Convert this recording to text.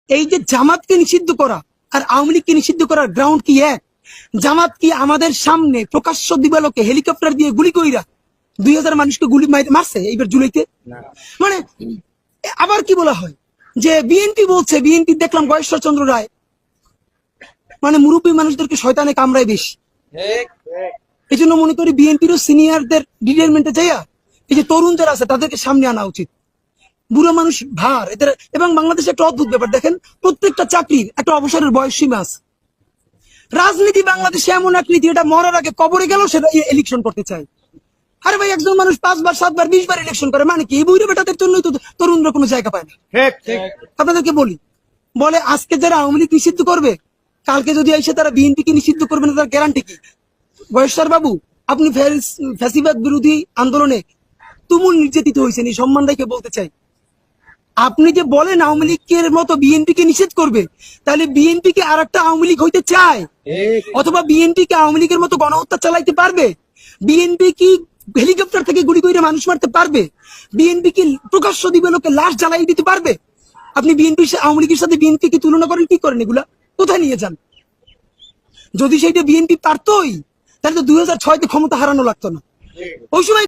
এই যে জামাতকে নিষিদ্ধ করা আর আওয়ামী লীগকে নিষিদ্ধ করার গ্রাউন্ড কি এক? জামাত কি আমাদের সামনে প্রকাশ্য দিবালোকে হেলিকপ্টার দিয়ে গুলি কইরা 2000 মানুষকে গুলি মারছে এইবার জুলাইতে? মানে আবার কি বলা হয় যে বিএনপি বলছে, বিএনপি দেখলাম গয়েশ্বর চন্দ্র রায় মানে মুরব্বী মানুষদেরকে শয়তানে কামড়ায় বেশি। এই জন্য মনে করি বিএনপিরও সিনিয়রদের রিটায়ারমেন্টে যাইয়া এই যে তরুণ যারা আছে তাদেরকে সামনে আনা উচিত। বুড়ো মানুষ ভার এদের। এবং বাংলাদেশে একটা অদ্ভুত ব্যাপার দেখেন, প্রত্যেকটা চাকরির একটা অবসরের বয়স সীমা আছে। রাজনীতি বাংলাদেশে এমন এক নীতি, এটা মরার আগে কবরে গেলেও সেটা ইলেকশন করতে চায়। আরে ভাই, একজন মানুষ 5 বার 7 বার 20 বার ইলেকশন করে, মানে কি এই বুড়ো বেটাদের জন্যই তো তরুণরা কোনো জায়গা পায় না। আপনাদেরকে বলি, বলে আজকে যারা আওয়ামী লীগ নিষিদ্ধ করবে, কালকে যদি এসে তারা বিএনপি কে নিষিদ্ধ করবে না, তার গ্যারান্টি কি? বয়স্কর বাবু, আপনি ফ্যাসিবাদ বিরোধী আন্দোলনে তুমুল নির্যাতিত হয়েছেন, এই সম্মান রেখে বলতে চাই, আপনি যে বলেন আওয়ামী লীগের মতো বিএনপি কে নিষেধ করবে, তাহলে বিএনপি কে আর একটা আওয়ামী লীগ হইতে চায়? অথবা বিএনপি কে আওয়ামী লীগের মতো গণহত্যা চালাইতে পারবে? বিএনপি কি হেলিকপ্টার থেকে গুলি করে মানুষ মারতে পারবে? বিএনপি কি প্রকাশ্য দিবালোকে লাশ জ্বালাই দিতে পারবে? আপনি বিএনপি আওয়ামী লীগের সাথে বিএনপি কি তুলনা করেন? কি করেন? এগুলা কোথায় নিয়ে যান? যদি সেইটা বিএনপি পারতই, তাহলে তো 2006-তে ক্ষমতা হারানো লাগতো না। ওই সময়